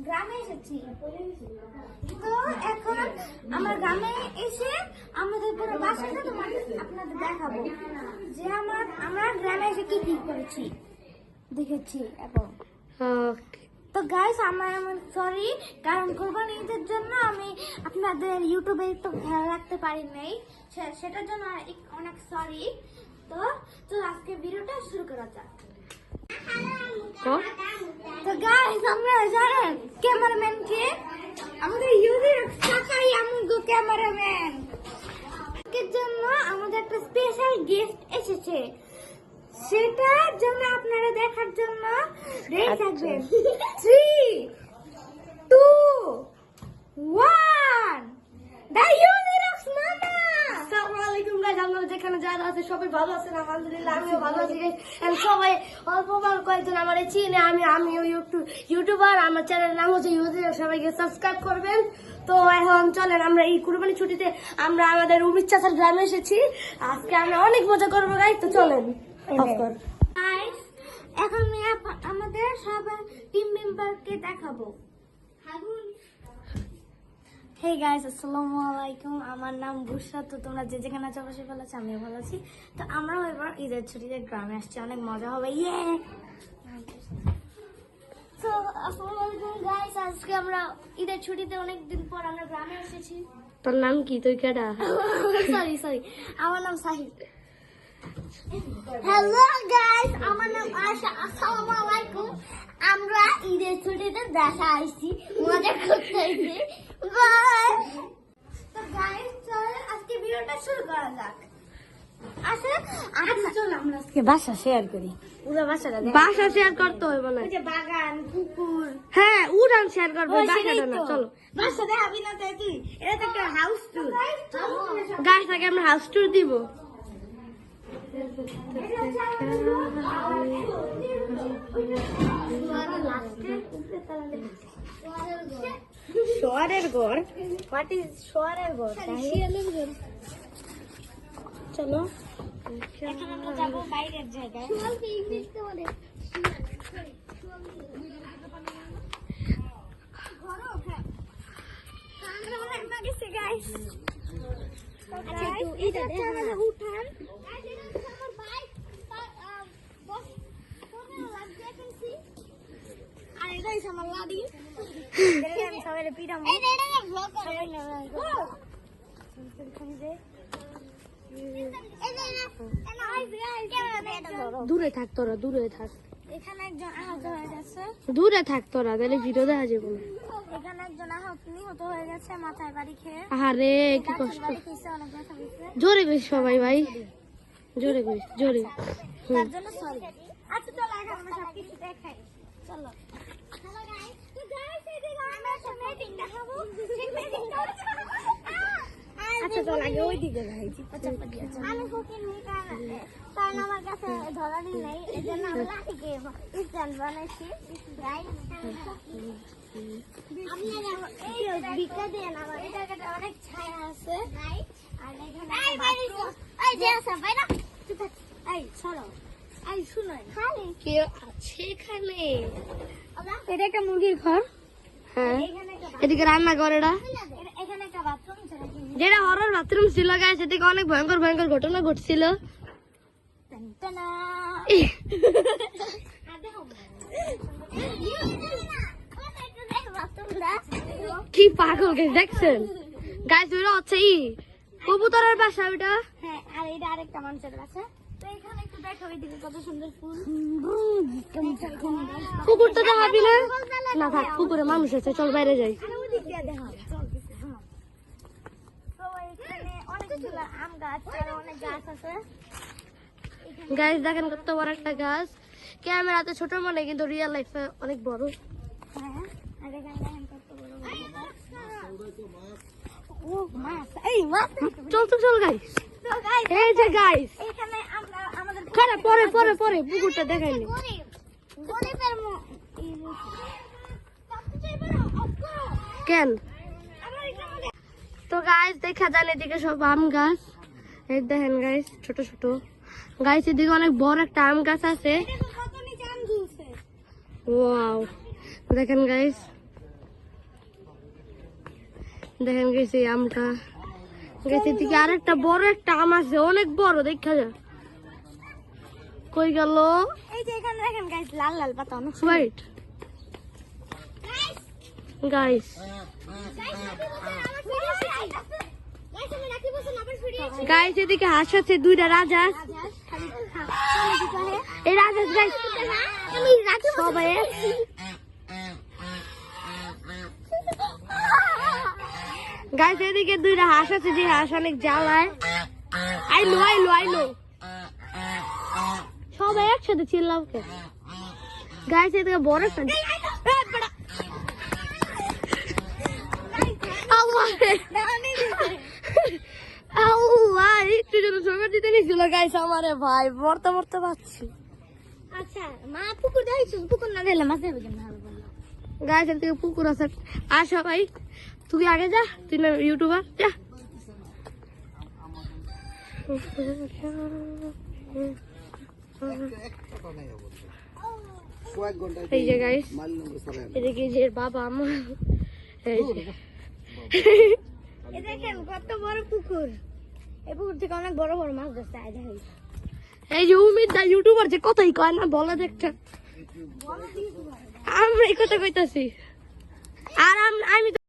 গ্রামে এসেছি। তো এখন আমার গ্রামে এসে আমাদের পুরো বাসাটা আপনাদের দেখাবো যে আমরা গ্রামে এসে কি কি করেছি দেখেছি এখন। তো গাইস আমার সরি, কারণ কোরবানি ঈদের জন্য আমি আপনাদের ইউটিউবে তো খেয়াল রাখতে পারি নাই, সেটার জন্য অনেক সরি। তো আজকে ভিডিওটা শুরু করা যাক। তো গাইস আমরা জানেন ক্যামেরাম্যান কে? আমাদের ইউদের সাকাই আমগো ক্যামেরাম্যান। এর জন্য আমাদের একটা স্পেশাল গেস্ট এসেছে, সেটার জন্য আপনারা দেখার জন্য রেডি থাকবেন। 3 2 1 দা ইউনিরক্স মামা। আসসালামু আলাইকুম গাইস, আপনারা যেখানে যারা আছে সবাই ভালো আছেন? আলহামদুলিল্লাহ আমিও ভালো আছি গাইস। এন্ড সবাই অল্প কয়েকজন আমার চিনে, আমিও ইউটিউবার, আমার চ্যানেলের নাম হচ্ছে ইউটিউব, সবাইকে সাবস্ক্রাইব করবেন। তো এখন চলেন আমরা এই কুরবানি ছুটিতে আমরা আমাদের উমিদ চাচার গ্রামে এসেছি। আজকে আমরা অনেক মজা করবো গাইস, তো চলেন। গাইস এখন আমি আমাদের সব টিম মেম্বারকে দেখাবো। হে গাইস, আসসালামু আলাইকুম, আমার নাম বুশরা। তো তোমরা যে যেখানে আছো অবশ্যই ভালো আছো, আমিও ভালো আছি। তো আমরাও এবার ঈদের ছুটিতে গ্রামে আসছি, অনেক মজা হবে। ইয়ে তো আসসালামু আলাইকুম গাইস, আজকে আমরা ঈদের ছুটিতে অনেকদিন পর আমরা গ্রামে এসেছি। তোর নাম কি? তুই কেডা? সরি আমার নাম সাহিদ। হ্যালো গাইস, আমার নাম আয়শা। আসসালামু আলাইকুম, আমরা ঈদের ছুটিতে দেখা আসছি, মজা করতে আসছি। তো গাইস চল আজকে ভিডিওটা শুরু করা যাক। চল আমরা আজকে বাসা শেয়ার করি, পুরো বাসাটা বাসা শেয়ার করতে হবে না, ওই যে বাগান পুকুর। হ্যাঁ উড়ান শেয়ার করবে, বাসাটা না। চলো বাসা দেখাবি না তুই, এটা তো একটা হাউস ট্যুর। গাইস আগে আমরা হাউস ট্যুর দিব। শোয়ারের ঘর, হোয়াট ইজ শোয়ারের ঘর? শিয়ালের ঘর। চলো এখন আমরা যাবো বাইরের জায়গায়। শিয়ালকে ইংলিশে বলে গাইস। আচ্ছা এটা আমাদের উঠান। আমার বাইক বস কোনে লাগছে এজেন্সি। আর এটাই আমার লাডি। আমি সবাই পিটাম। এটা ব্লগ করে দূরে থাক তোরা, দূরে থাক, এখানে একজন আহত হয়ে গেছে। দূরে থাক তোরা, তাহলে ভিডিও দেখা যাবে না। এখানে একজন নিহত হয়ে গেছে মাথায় বাড়ি খেয়ে। আরে কি কষ্ট। বাড়ি খেয়েছে, অনেক ব্যথা পেয়েছে। জোরে কইস সবাই ভাই, জোরে কইস, জোরে। তার জন্য সরি। আচ্ছা চলো এখন আমরা সবকিছু দেখাই। চলো হ্যালো গাইস, তো গাইস এই যে আমরা সামনে মিটিং দেখাবো। ঠিক মিটিং করছো? আচ্ছা চল আগে ওই দিকে যাই। আমি ফকির নেই, কারণ আমার কাছে ধরানি নেই, এই জন্য আমি লাঠিকে স্ট্যান্ড বানাইছি। ভিক্ষা দিয়ে না, এই জায়গাটা অনেক ছায়া আছে। আর এখানে কে আছে এখানে? এটা একটা মুরগির ঘর। হ্যাঁ এদিকে রান্না করে, এখানে একটা বাথরুম আছে, যেটা হরর বাথরুম ছিল গাইস, এদিকে অনেক ভয়ঙ্কর ঘটনা ঘটছিল। কি পাগল গাইস, দেখছেন গাইস? ওটা হচ্ছে কবুতরের বাসা ওটা। হ্যাঁ, আর এটা আরেকটা মানুষের বাসা। তো এখানে একটু দেখো ওইদিকে কত সুন্দর ফুল। পুকুরটা দেখাবি না? না থাক, পুকুরে মানুষ আছে, চল বাইরে যাই। আর ওদিক দিয়ে দেখো, চলতেছে। হ্যাঁ, তো এখানে অনেকগুলো আম গাছ আর অনেক গাছ আছে। গাইস দেখেন কত বড় একটা গাছ, ক্যামেরাতে ছোট মনে কিন্তু রিয়েল লাইফে অনেক বড়। হ্যাঁ, আর এখানে দেখেন কত বড় বড় গাছ। ও মাছ, এই মাছ। চল গাইস। তো গাইস এই যে গাইস, এখানে আমরা আমাদের খারাপ পরে পুকুরটা দেখাইনি। গরিবের কেন? তো গাইস দেখা যান এদিকে সব আম গাছ, এই দেখেন গাইস ছোট ছোট। গাইস এদিকে অনেক বড় একটা আম গাছ আছে। ওয়াও দেখেন গাইস, দেখেন গেছি আমটা গেছে দিকে আরেকটা বড় একটা আম আছে, অনেক বড় দেখা যায়। কই গেল? এই যে এখানে দেখেন গাইস, লাল লাল পাতা অনেক হোয়াইট গাইস। গাইস এদিকে হাঁস আছে দুইটা রাজহাঁস। এই রাজহাঁস গাইস সবাই গাইস এদিকে দুইটা হাঁস আছে, যে হাঁস অনেক জ্বালায়। আইলো আইলো আইলো, সবাই একসাথে চিল্লাও কে? গাইস এদিকে বড় একটা একটু জন্য সকাল দিতে নিয়েছিল গাইস আমারে ভাই, মরতে মরতে পারছি। আচ্ছা মা পুকুর দেখছিস, পুকুর না দিলে মাছ দেবে কেন? গাইস এর থেকে পুকুর আছে, আসো ভাই তুই আগে যা, তুই না ইউটিউবার, যা। এই যে গাইস এদিকে যে বাবা আমার, এই যে এই দেখেন কত বড় পুকুর, এই পুকুর থেকে অনেক বড় বড় মাছ ধরছে। এই যে উমিদ দা ইউটিউবার, যে কথাই কয় না বলা দেখটা, আমরা এই কথা কইতাছি। আর আমি